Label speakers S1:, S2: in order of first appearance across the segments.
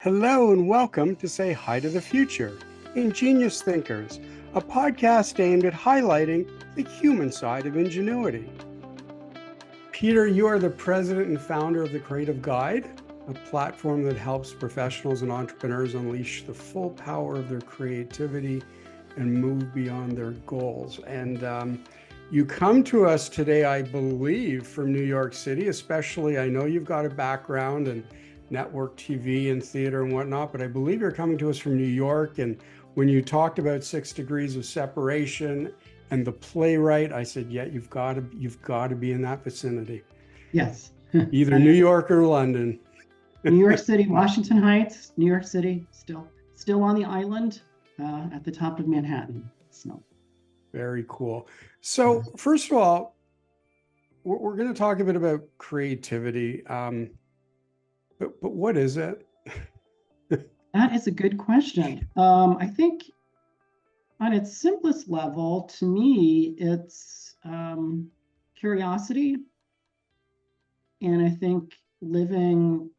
S1: Hello and welcome to Say Hi to the Future, Ingenious Thinkers, a podcast aimed at highlighting the human side of ingenuity. Peter, you are the president and founder of the Creative Guide, a platform that helps professionals and entrepreneurs unleash the full power of their creativity and move beyond their goals. And you come to us today, I believe, from New York City, especially. I know you've got a background in network TV and theater and whatnot, but I believe you're coming to us from New York. And when you talked about 6 degrees of separation and the playwright, I said, yeah, you've got to be in that vicinity.
S2: Yes.
S1: Either New York or London.
S2: New York City, Washington Heights, New York City, still on the island at the top of Manhattan. So
S1: Very cool. So first of all, we're going to talk a bit about creativity. But what is it?
S2: that is a good question. I think on its simplest level, to me, it's curiosity. And I think looking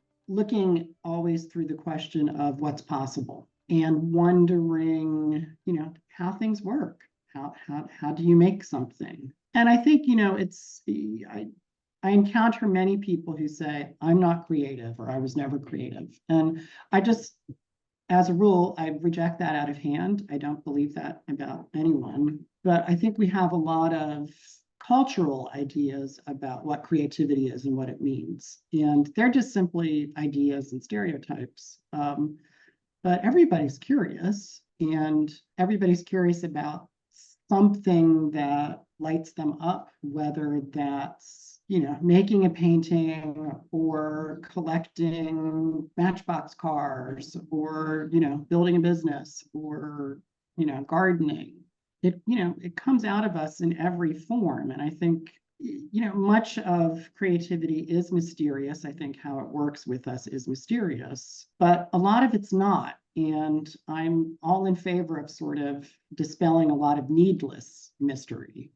S2: always through the question of what's possible and wondering, how things work. How do you make something? And I think, I encounter many people who say, I'm not creative or I was never creative. And I just, as a rule, I reject that out of hand. I don't believe that about anyone. But I think we have a lot of cultural ideas about what creativity is and what it means. And they're just simply ideas and stereotypes. But everybody's curious, and everybody's curious about something that lights them up, whether that's making a painting or collecting Matchbox cars or building a business or gardening. It comes out of us in every form. And I think much of creativity is mysterious. I think how it works with us is mysterious, but a lot of it's not. And I'm all in favor of sort of dispelling a lot of needless mystery.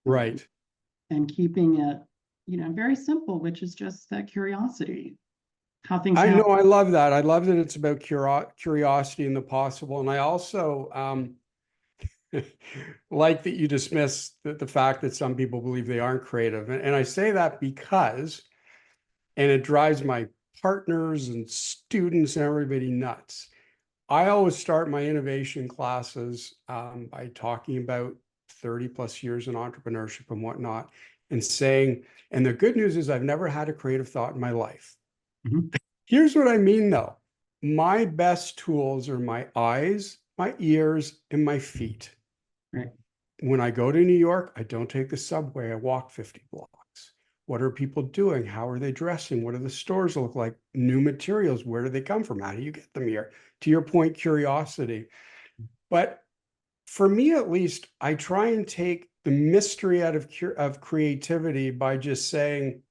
S1: Right.
S2: And keeping it, very simple, which is just that curiosity, how things
S1: I
S2: happen.
S1: know, I love that. I love that it's about curiosity and the possible. And I also like that you dismiss the fact that some people believe they aren't creative. And I say that because, and it drives my partners and students and everybody nuts. I always start my innovation classes by talking about 30 plus years in entrepreneurship and whatnot, and saying, and the good news is I've never had a creative thought in my life.
S2: Mm-hmm.
S1: Here's what I mean though. My best tools are my eyes, my ears, and my feet.
S2: Right.
S1: When I go to New York, I don't take the subway. I walk 50 blocks. What are people doing? How are they dressing? What do the stores look like? New materials, where do they come from? How do you get them here? To your point, curiosity. But for me, at least, I try and take the mystery out of creativity by just saying,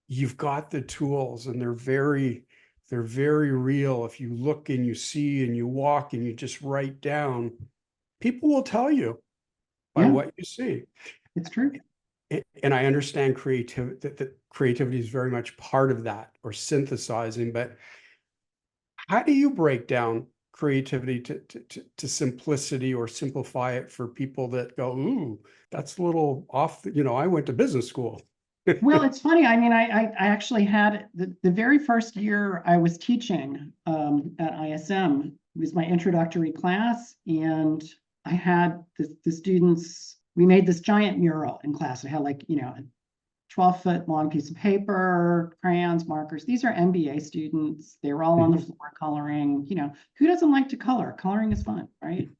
S1: you've got the tools and they're very real. If you look and you see and you walk and you just write down, people will tell you by what you see.
S2: It's true.
S1: And I understand that creativity is very much part of that, or synthesizing. But how do you break down creativity to simplicity, or simplify it for people that go, ooh, that's a little off, I went to business school.
S2: Well, it's funny. I mean, I actually had the very first year I was teaching at ISM was my introductory class, and I had the students. We made this giant mural in class. It had a 12-foot long piece of paper, crayons, markers. These are MBA students. They were all on the floor coloring. Who doesn't like to color? Coloring is fun, right?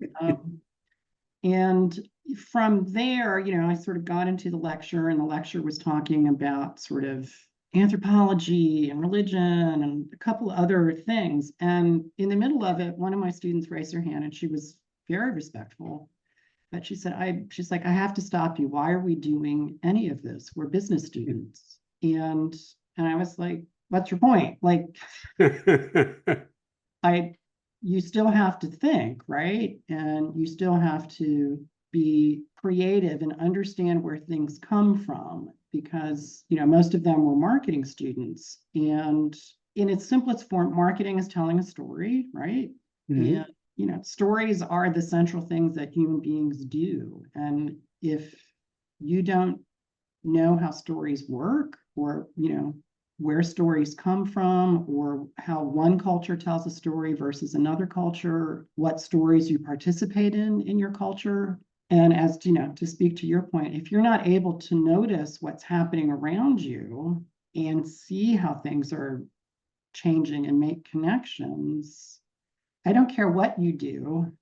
S2: And from there, I sort of got into the lecture, and the lecture was talking about sort of anthropology and religion and a couple other things. And in the middle of it, one of my students raised her hand, and she was very respectful. But she said, she's like, I have to stop you. Why are we doing any of this? We're business students. And I was like, what's your point? Like, you still have to think, right? And you still have to be creative and understand where things come from, because most of them were marketing students, and in its simplest form, marketing is telling a story, right?
S1: Mhm.
S2: And stories are the central things that human beings do. And if you don't know how stories work, or where stories come from, or how one culture tells a story versus another culture, what stories you participate in your culture. And as to speak to your point, if you're not able to notice what's happening around you and see how things are changing and make connections, I don't care what you do,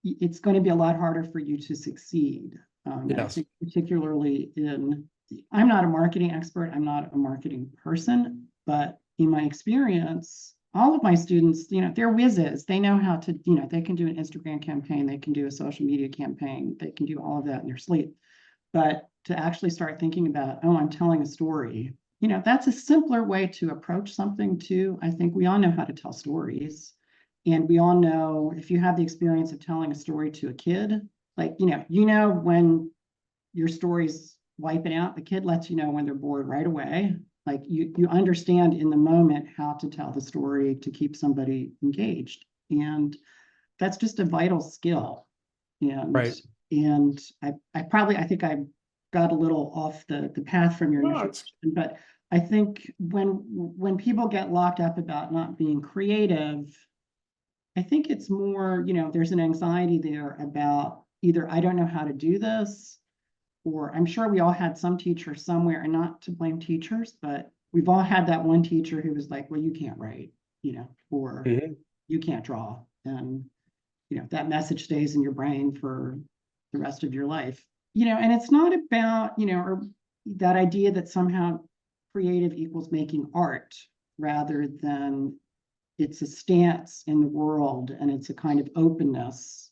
S2: it's going to be a lot harder for you to succeed. And I
S1: Yes.
S2: think particularly I'm not a marketing expert, I'm not a marketing person, but in my experience, all of my students, they're whizzes. They know how to, they can do an Instagram campaign, they can do a social media campaign, they can do all of that in their sleep. But to actually start thinking about, oh, I'm telling a story, that's a simpler way to approach something too. I think we all know how to tell stories. And we all know, if you have the experience of telling a story to a kid, like, when your story's wiping out, the kid lets you know when they're bored right away. Like you understand in the moment how to tell the story to keep somebody engaged. And that's just a vital skill. And
S1: Right.
S2: and I think I got a little off the path from your
S1: No,
S2: initial
S1: it's
S2: question, but I think when people get locked up about not being creative, I think it's more, there's an anxiety there about either I don't know how to do this, or I'm sure we all had some teacher somewhere, and not to blame teachers, but we've all had that one teacher who was like, well, you can't write, or
S1: Mhm.
S2: you can't draw. And that message stays in your brain for the rest of your life. And it's not about, or that idea that somehow creative equals making art, rather than it's a stance in the world, and it's a kind of openness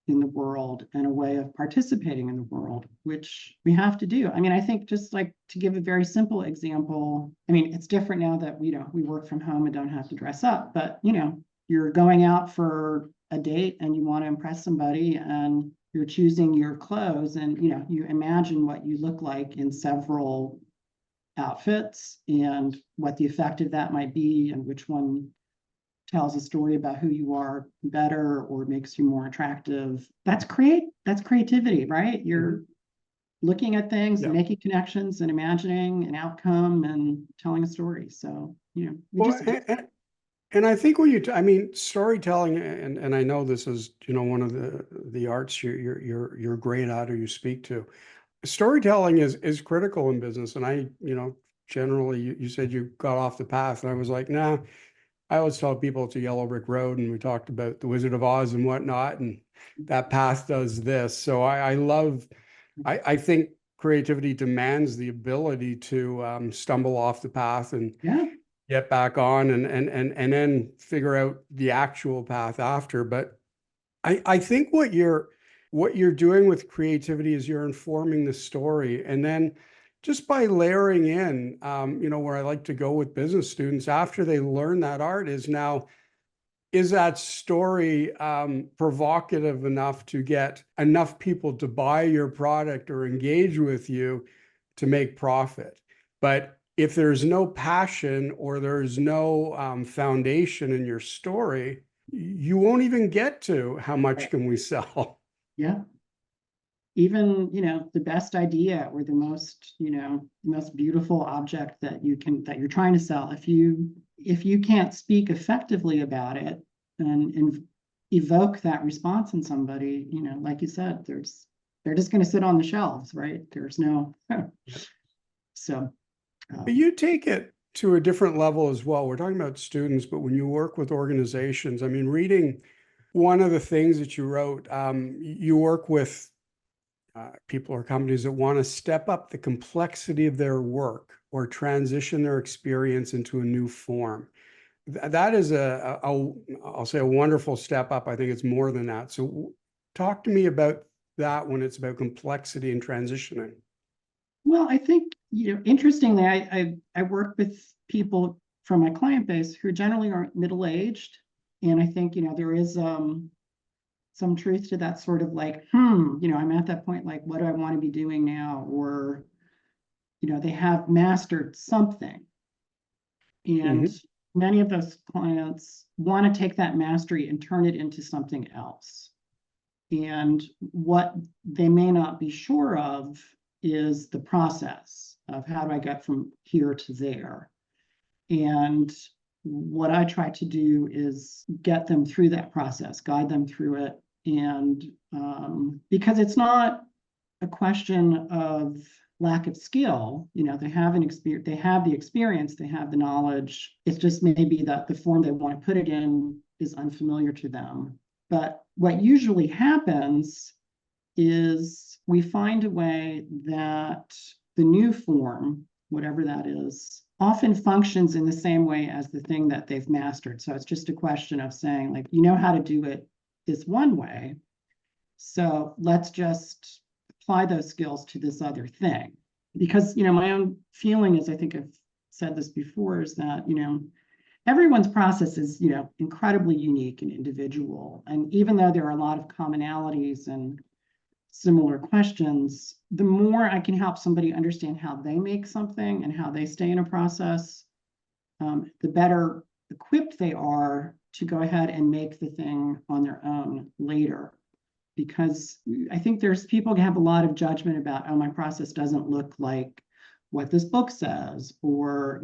S2: in the world and a way of participating in the world, which we have to do. I mean, I think, just like, to give a very simple example, I mean, it's different now that we work from home and don't have to dress up, but you're going out for a date and you want to impress somebody, and you're choosing your clothes, and you imagine what you look like in several outfits and what the effect of that might be, and which one tells a story about who you are better or makes you more attractive. That's creativity, right? You're
S1: Mhm.
S2: looking at things and
S1: Yeah.
S2: making connections and imagining an outcome and telling a story. So, we
S1: Well,
S2: just
S1: and I think when I mean, storytelling, and I know this is, one of the arts you're great at, or you speak to. Storytelling is critical in business. And I, generally, you said you got off the path, and I was like, nah. I always tell people it's a yellow brick road, and we talked about the Wizard of Oz and whatnot, and that path does this. So I love, I think creativity demands the ability to stumble off the path and
S2: yeah,
S1: get back on, and then figure out the actual path after. But I think what you're doing with creativity is you're informing the story, and then just by layering in, where I like to go with business students after they learn that art is now, is that story provocative enough to get enough people to buy your product or engage with you to make profit? But if there's no passion, or there's no foundation in your story, you won't even get to how much can we sell.
S2: yeah. Even, the best idea, or the most beautiful object that you're trying to sell, if you can't speak effectively about it and evoke that response in somebody, like you said, they're just going to sit on the shelves, right? There's no so
S1: But you take it to a different level as well. We're talking about students, but when you work with organizations, I mean, reading one of the things that you wrote, you work with people or companies that want to step up the complexity of their work or transition their experience into a new form. That is I'll say, a wonderful step up. I think it's more than that. So talk to me about that when it's about complexity and transitioning.
S2: Well, I think, interestingly, I work with people from my client base who generally are middle-aged. And I think, there is some truth to that sort of like, I'm at that point, like, what do I want to be doing now? Or, they have mastered something. And
S1: Mhm.
S2: many of those clients want to take that mastery and turn it into something else. And what they may not be sure of is the process of how do I get from here to there. And what I try to do is get them through that process, guide them through it. And because it's not a question of lack of skill, they have an experience, they have the experience, they have the knowledge. It's just maybe that the form they want to put it in is unfamiliar to them. But what usually happens is we find a way that the new form, whatever that is, often functions in the same way as the thing that they've mastered. So it's just a question of saying, like, you know how to do it this one way. So let's just apply those skills to this other thing. Because, my own feeling is, I think I've said this before, is that, everyone's process is, incredibly unique and individual. And even though there are a lot of commonalities and similar questions, the more I can help somebody understand how they make something and how they stay in a process, the better equipped they are to go ahead and make the thing on their own later. Because I think there's people who have a lot of judgment about, oh, my process doesn't look like what this book says, or,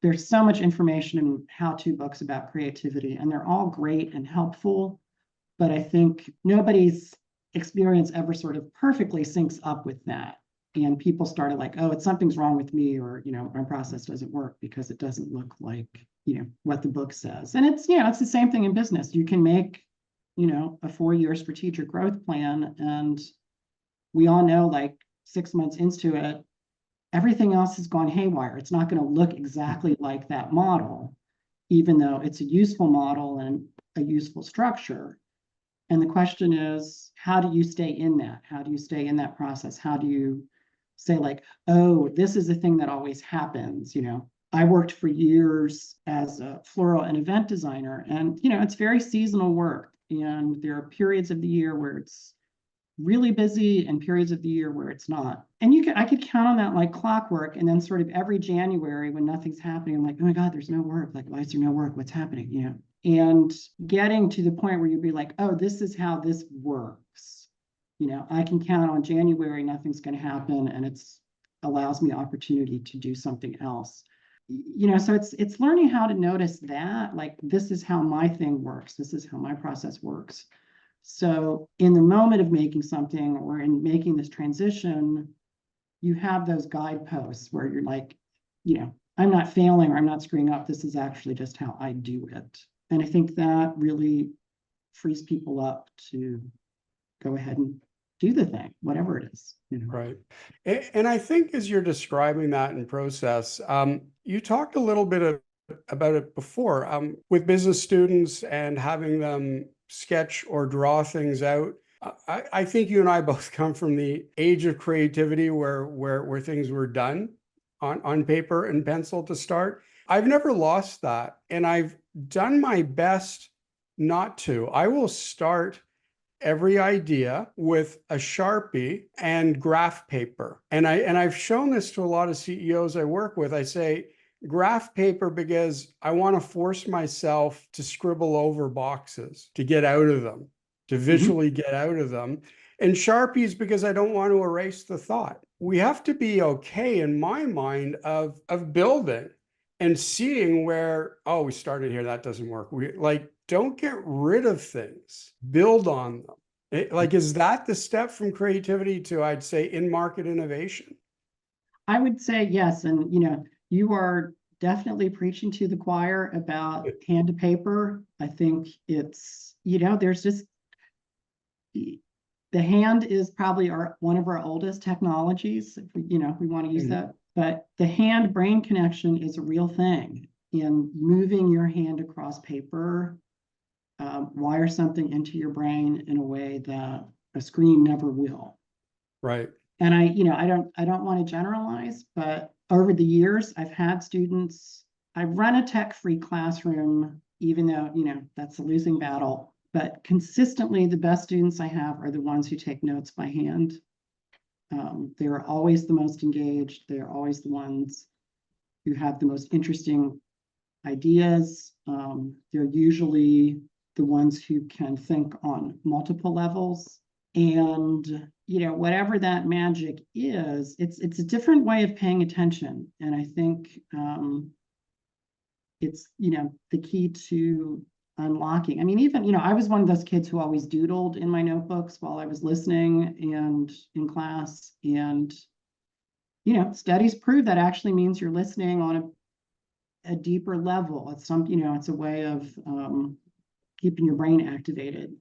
S2: there's so much information in how-to books about creativity, and they're all great and helpful. But I think nobody's experience ever sort of perfectly syncs up with that. And people started like, oh, it's something's wrong with me, or, my process doesn't work because it doesn't look like, what the book says. And it's, it's the same thing in business. You can make, a 4-year strategic growth plan, and we all know, like, 6 months into it, everything else has gone haywire. It's not going to look exactly like that model, even though it's a useful model and a useful structure. And the question is, how do you stay in that? How do you stay in that process? How do you say, like, oh, this is a thing that always happens? I worked for years as a floral and event designer, and, it's very seasonal work. And there are periods of the year where it's really busy and periods of the year where it's not. And I could count on that like clockwork. And then sort of every January when nothing's happening, I'm like, oh my God, there's no work. Like, why is there no work? What's happening? And getting to the point where you'd be like, oh, this is how this works. I can count on January, nothing's going to happen. And it's allows me opportunity to do something else. So it's learning how to notice that, like, this is how my thing works. This is how my process works. So in the moment of making something, or in making this transition, you have those guideposts where you're like, I'm not failing, or I'm not screwing up. This is actually just how I do it. And I think that really frees people up to go ahead and do the thing, whatever it is.
S1: Right. And I think as you're describing that in process, you talked a little bit about it before, with business students and having them sketch or draw things out. I think you and I both come from the age of creativity where things were done on paper and pencil to start. I've never lost that, and I've done my best not to. I will start every idea with a Sharpie and graph paper. And I've shown this to a lot of CEOs I work with. I say graph paper because I want to force myself to scribble over boxes, to get out of them, to visually get out of them. And Sharpies because I don't want to erase the thought. We have to be okay, in my mind, of building and seeing where, oh, we started here, that doesn't work. We like, don't get rid of things, build on them. Is that the step from creativity to, I'd say, in-market innovation?
S2: I would say yes. And, you are definitely preaching to the choir about hand to paper. I think it's, there's just, the hand is probably one of our oldest technologies, if we want to use that. But the hand-brain connection is a real thing. And moving your hand across paper wire something into your brain in a way that a screen never will.
S1: Right.
S2: And I don't want to generalize, but over the years, I've had students. I run a tech-free classroom, even though that's a losing battle. But consistently, the best students I have are the ones who take notes by hand. They're always the most engaged. They're always the ones who have the most interesting ideas. They're usually the ones who can think on multiple levels. And, whatever that magic is, it's a different way of paying attention. And I think it's, the key to unlocking. I mean, even, I was one of those kids who always doodled in my notebooks while I was listening and in class. And, studies prove that actually means you're listening on a deeper level. It's it's a way of keeping your brain activated.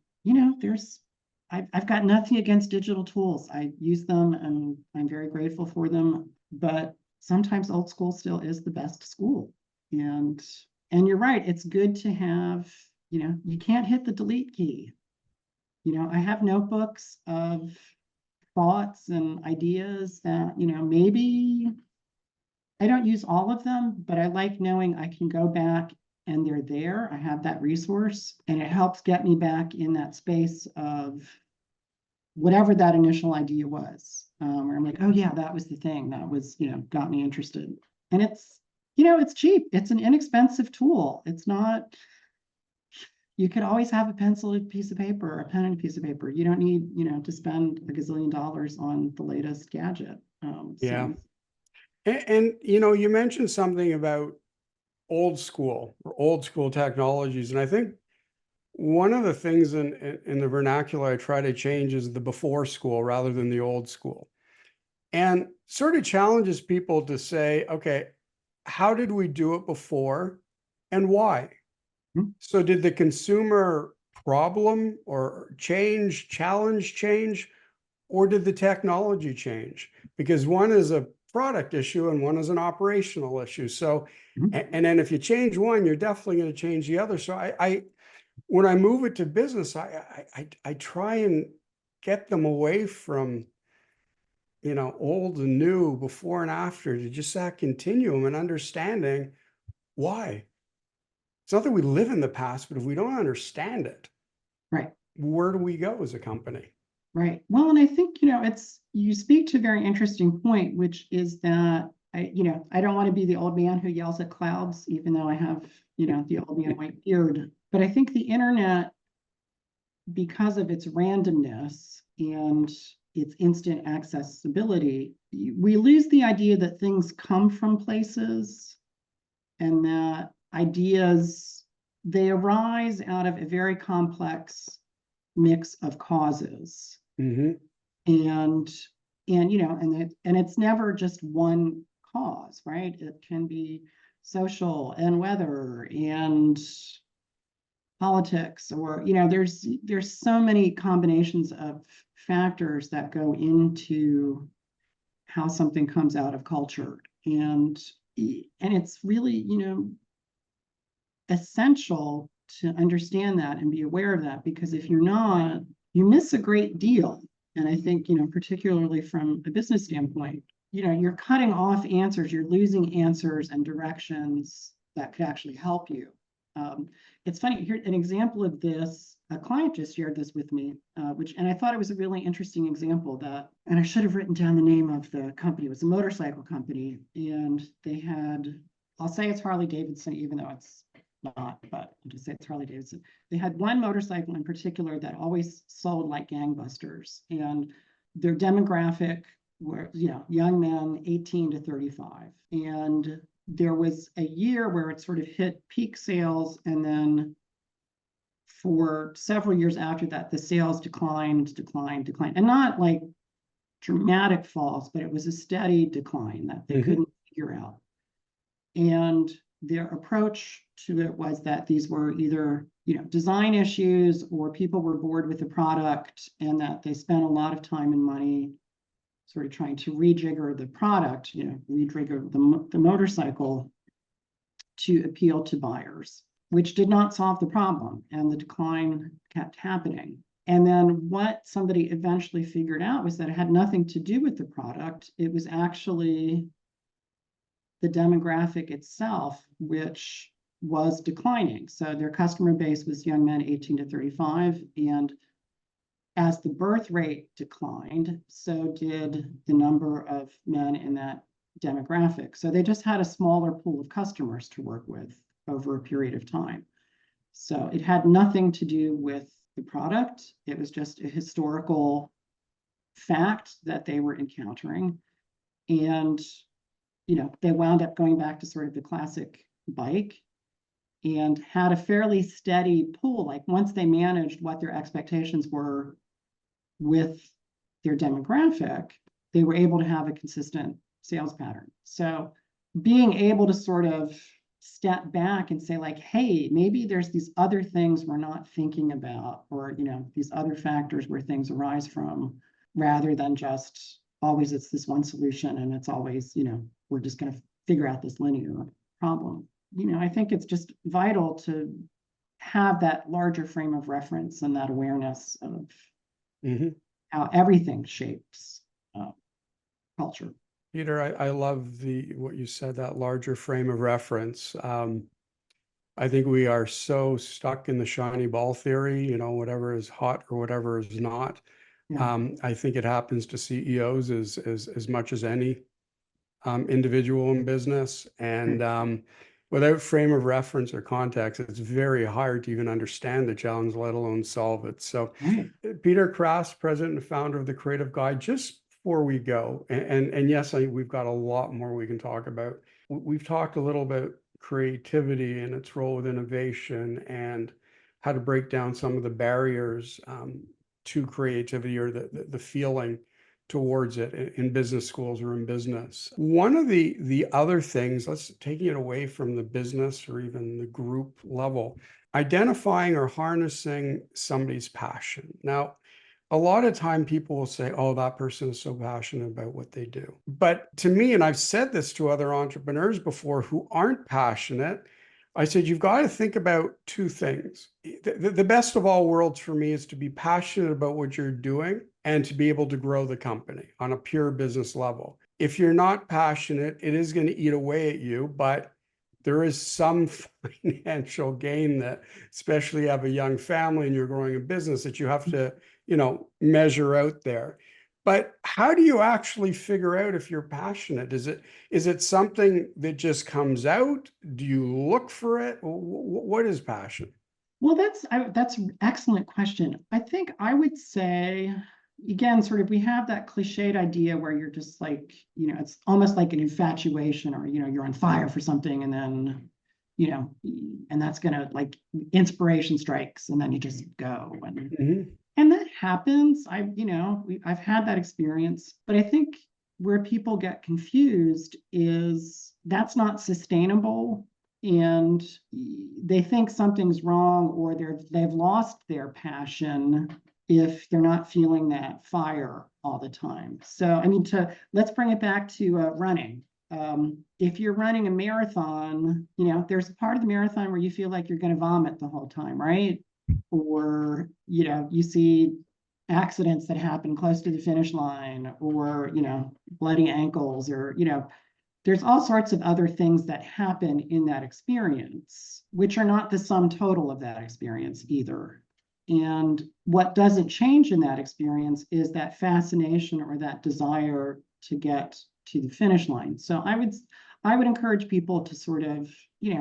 S2: I've got nothing against digital tools. I use them and I'm very grateful for them, but sometimes old school still is the best school. And you're right, it's good to have, you can't hit the delete key. I have notebooks of thoughts and ideas that, maybe I don't use all of them, but I like knowing I can go back and they're there. I have that resource, and it helps get me back in that space of whatever that initial idea was, where I'm like, oh yeah, that was the thing that was, got me interested. And it's, it's cheap. It's an inexpensive tool. It's not, you could always have a pencil and a piece of paper, a pen and a piece of paper. You don't need, to spend a gazillion dollars on the latest gadget.
S1: Yeah. And you mentioned something about old school technologies. And I think one of the things in the vernacular I try to change is the before school rather than the old school. And sort of challenges people to say, okay, how did we do it before and why? So did the consumer problem or challenge change, or did the technology change? Because one is a product issue and one is an operational issue. So, and then if you change one, you're definitely going to change the other. So I when I move it to business, I try and get them away from, old and new, before and after, to just that continuum and understanding why. It's not that we live in the past, but if we don't understand it,
S2: right,
S1: where do we go as a company?
S2: Right. Well, and I think, you speak to a very interesting point, which is that I don't want to be the old man who yells at clouds, even though I have, the old man white beard. But I think the internet, because of its randomness and its instant accessibility, we lose the idea that things come from places and that ideas, they arise out of a very complex mix of causes.
S1: Mm-hmm.
S2: And it's never just one cause, right? It can be social and weather and politics, or there's so many combinations of factors that go into how something comes out of culture. And it's really, essential to understand that and be aware of that, because if you're not, you miss a great deal. And I think, particularly from a business standpoint, you're cutting off answers, you're losing answers and directions that could actually help you. It's funny, here an example of this, a client just shared this with me, and I thought it was a really interesting example and I should have written down the name of the company. It was a motorcycle company, and they had, I'll say it's Harley Davidson, even though it's not, but I'll just say it's Harley Davidson. They had one motorcycle in particular that always sold like gangbusters, and their demographic were, young men 18 to 35. And there was a year where it sort of hit peak sales, and then for several years after that, the sales declined, and not like dramatic falls, but it was a steady decline that they couldn't figure out. And their approach to it was that these were either, design issues, or people were bored with the product, and that they spent a lot of time and money sort of trying to rejigger the product, rejigger the motorcycle to appeal to buyers, which did not solve the problem, and the decline kept happening. And then what somebody eventually figured out was that it had nothing to do with the product. It was actually the demographic itself, which was declining. So their customer base was young men 18 to 35. And as the birth rate declined, so did the number of men in that demographic. So they just had a smaller pool of customers to work with. over a period of time. So it had nothing to do with the product. It was just a historical fact that they were encountering. And, they wound up going back to sort of the classic bike and had a fairly steady pool. Like once they managed what their expectations were with their demographic, they were able to have a consistent sales pattern. So being able to sort of step back and say like, hey, maybe there's these other things we're not thinking about, or, these other factors where things arise from, rather than just always it's this one solution and it's always, we're just going to figure out this linear problem. I think it's just vital to have that larger frame of reference and that awareness of how everything shapes culture.
S1: Peter, I love what you said, that larger frame of reference. I think we are so stuck in the shiny ball theory, whatever is hot or whatever is not.
S2: Yeah.
S1: I think it happens to CEOs as much as any individual in business. And without frame of reference or context, it's very hard to even understand the challenge, let alone solve it. So Peter Krask, president and founder of the Creative Guide, just before we go, and yes, we've got a lot more we can talk about. We've talked a little about creativity and its role with innovation and how to break down some of the barriers to creativity, or the feeling towards it in business schools or in business. One of the other things, let's taking it away from the business or even the group level, identifying or harnessing somebody's passion. Now, a lot of time people will say, oh, that person is so passionate about what they do. But to me, and I've said this to other entrepreneurs before who aren't passionate, I said, you've got to think about two things. The best of all worlds for me is to be passionate about what you're doing and to be able to grow the company on a pure business level. If you're not passionate, it is going to eat away at you, but there is some financial gain that, especially if you have a young family and you're growing a business, that you have to, measure out there. But how do you actually figure out if you're passionate? Is it something that just comes out? Do you look for it? What is passion?
S2: Well, that's an excellent question. I think I would say, again, sort of, we have that cliched idea where you're just like, it's almost like an infatuation, or, you're on fire for something, and then, and that's gonna, like, inspiration strikes, and then you just go. And that happens. I've had that experience, but I think where people get confused is that's not sustainable, and they think something's wrong, or they've lost their passion if they're not feeling that fire all the time. So, let's bring it back to running. If you're running a marathon, there's a part of the marathon where you feel like you're going to vomit the whole time, right? Or, you see accidents that happen close to the finish line, or, bloody ankles, or, there's all sorts of other things that happen in that experience, which are not the sum total of that experience either. And what doesn't change in that experience is that fascination or that desire to get to the finish line. So I would encourage people to sort of,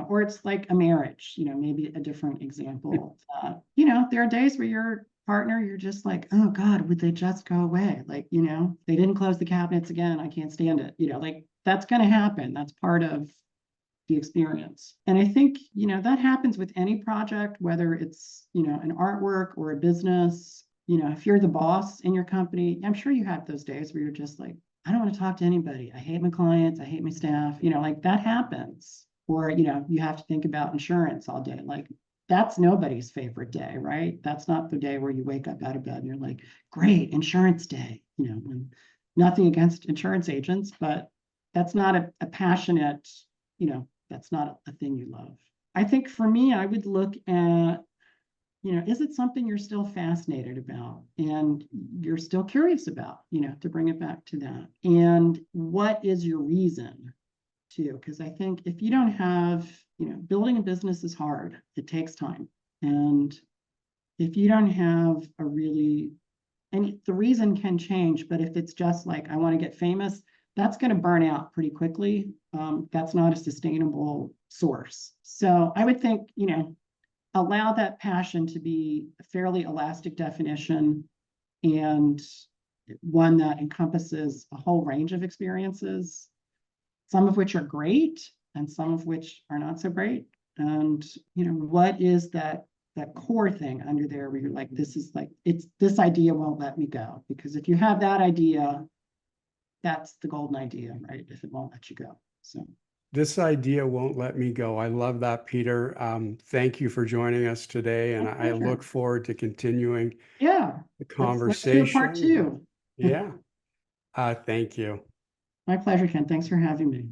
S2: or it's like a marriage, maybe a different example. There are days where your partner, you're just like, oh God, would they just go away? Like, they didn't close the cabinets again. I can't stand it. Like, that's going to happen. That's part of the experience. And I think, that happens with any project, whether it's, an artwork or a business. If you're the boss in your company, I'm sure you have those days where you're just like, I don't want to talk to anybody. I hate my clients. I hate my staff. Like, that happens. Or, you have to think about insurance all day. Like, that's nobody's favorite day, right? That's not the day where you wake up out of bed and you're like, great, insurance day. Nothing against insurance agents, but that's not a passionate, that's not a thing you love. I think for me, I would look at, is it something you're still fascinated about and you're still curious about, to bring it back to that? And what is your reason to? Because I think if you don't have, building a business is hard. It takes time. And if you don't have and the reason can change, but if it's just like, I want to get famous, that's going to burn out pretty quickly. That's not a sustainable source. So I would think, allow that passion to be a fairly elastic definition and one that encompasses a whole range of experiences, some of which are great and some of which are not so great. And, what is that core thing under there where you're like, this idea won't let me go. Because if you have that idea, that's the golden idea, right? If it won't let you go. So
S1: This idea won't let me go. I love that, Peter. Thank you for joining us today, and
S2: my
S1: I
S2: pleasure.
S1: look forward to continuing
S2: Yeah.
S1: the
S2: Let's do a part
S1: conversation.
S2: two.
S1: Yeah. Thank you.
S2: My pleasure, Ken. Thanks for having me.